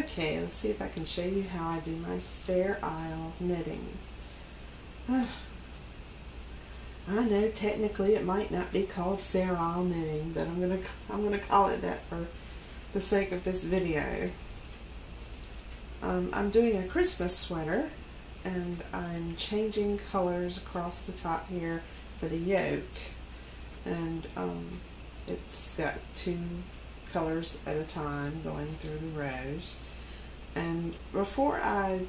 Okay, let's see if I can show you how I do my Fair Isle knitting. I know technically it might not be called Fair Isle knitting, but I'm gonna call it that for the sake of this video. I'm doing a Christmas sweater, and I'm changing colors across the top here for the yoke, and it's got 2 colors at a time going through the rows. And before I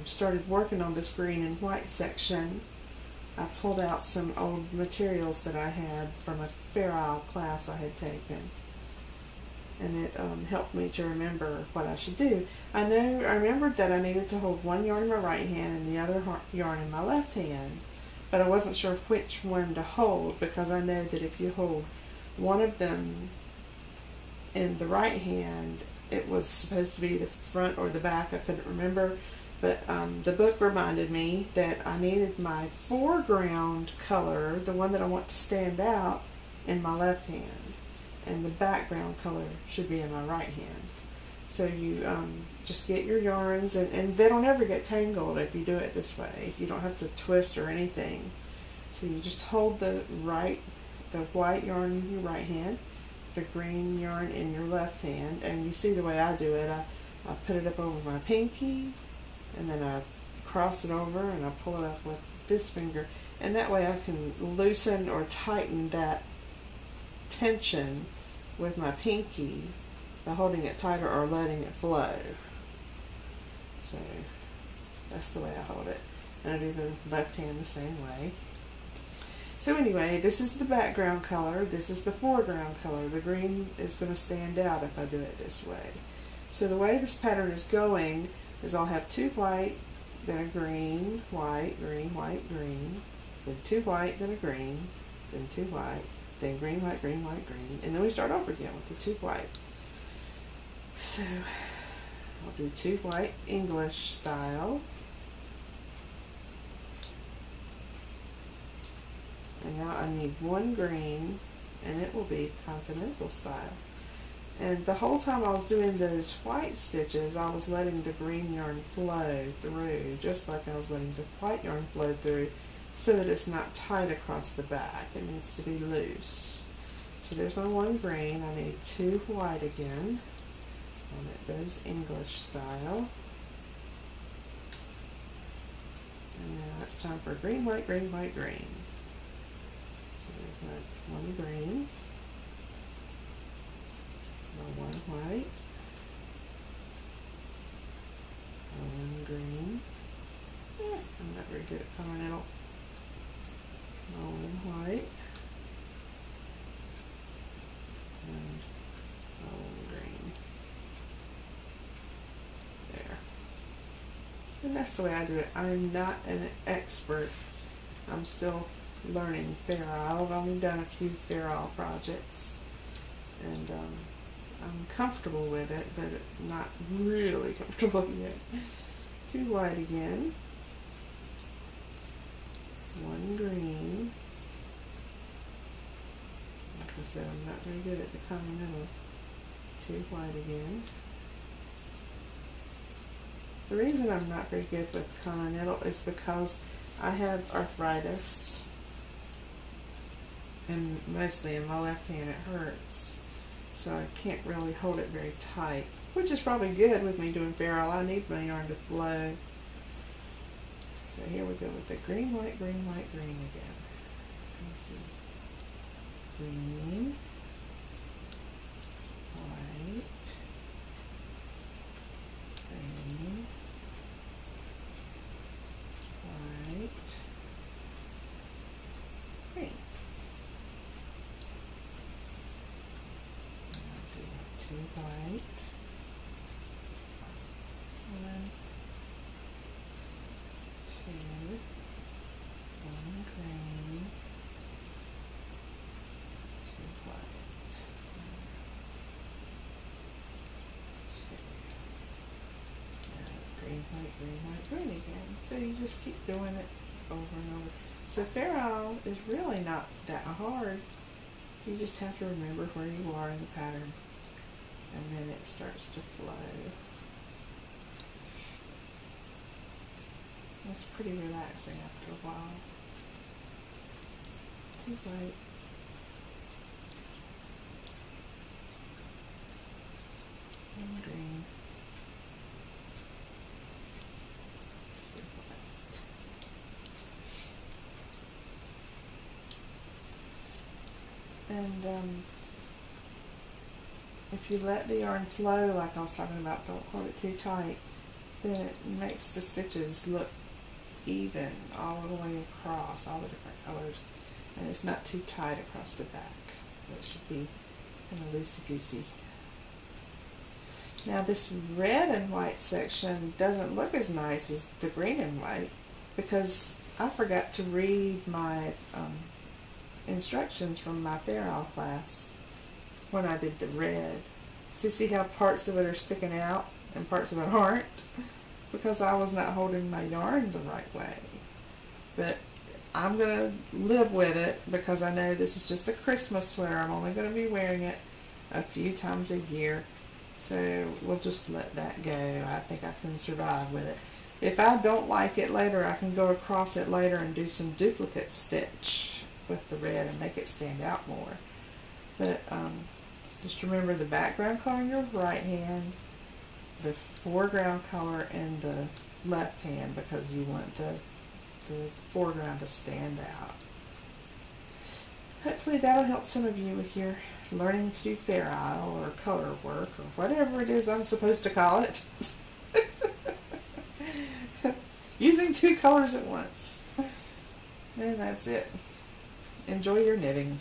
started working on this green and white section, I pulled out some old materials that I had from a Fair Isle class I had taken, and it helped me to remember what I should do. I remembered that I needed to hold one yarn in my right hand and the other yarn in my left hand, but I wasn't sure which one to hold, because I know that if you hold one of them in the right hand, it was supposed to be the front or the back. I couldn't remember, but the book reminded me that I needed my foreground color, the one that I want to stand out, in my left hand, and the background color should be in my right hand. So you just get your yarns, and they don't ever get tangled if you do it this way. You don't have to twist or anything. So you just hold the white yarn in your right hand, the green yarn in your left hand, and you see the way I do it. I put it up over my pinky, and then I cross it over and I pull it up with this finger, and that way I can loosen or tighten that tension with my pinky by holding it tighter or letting it flow. So that's the way I hold it, and I do the left hand the same way. So anyway, this is the background color, this is the foreground color. The green is going to stand out if I do it this way. So the way this pattern is going is I'll have 2 white, then a green, white, green, white, green, then 2 white, then a green, then 2 white, then green, white, green, white, green, and then we start over again with the 2 white. So I'll do 2 white English style, and now I need 1 green, and it will be continental style. And the whole time I was doing those white stitches, I was letting the green yarn flow through, just like I was letting the white yarn flow through, so that it's not tight across the back. It needs to be loose. So there's my 1 green. I need 2 white again. I'll knit those English style. And now it's time for green, white, green, white, green. So there's my 1 green, my 1 white, my 1 green. I'm not very good at coloring at all. My 1 white, and my 1 green. There. And that's the way I do it. I'm not an expert. I'm still learning Fair Isle. I've only done a few Fair Isle projects, and I'm comfortable with it, but not really comfortable yet. 2 white again, 1 green. Like I said, I'm not very good at the continental. 2 white again. The reason I'm not very good with continental is because I have arthritis, and mostly in my left hand it hurts, so I can't really hold it very tight, which is probably good with me doing Fair Isle. I need my yarn to flow. So here we go with the green, white, green, white, green again. So this is green, white, green, white, green. And I'll do 2 white, 1, 2, 1 green, 2 white, 2, green, white, green again. So you just keep doing it over and over. So Fair Isle is really not that hard. You just have to remember where you are in the pattern, and then it starts to flow. It's pretty relaxing after a while. Too bright. And green. And if you let the yarn flow, like I was talking about, don't hold it too tight, then it makes the stitches look even all the way across, all the different colors, and it's not too tight across the back. It should be kind of loosey-goosey. Now this red and white section doesn't look as nice as the green and white because I forgot to read my instructions from my Fair Isle class when I did the red. So see how parts of it are sticking out and parts of it aren't? Because I was not holding my yarn the right way. But I'm going to live with it because I know this is just a Christmas sweater. I'm only going to be wearing it a few times a year. So we'll just let that go. I think I can survive with it. If I don't like it later, I can go across it later and do some duplicate stitch with the red and make it stand out more. But just remember the background color in your right hand, the foreground color in the left hand, because you want the foreground to stand out. Hopefully that'll help some of you with your learning to do Fair Isle or color work or whatever it is I'm supposed to call it. Using 2 colors at once. And that's it. Enjoy your knitting.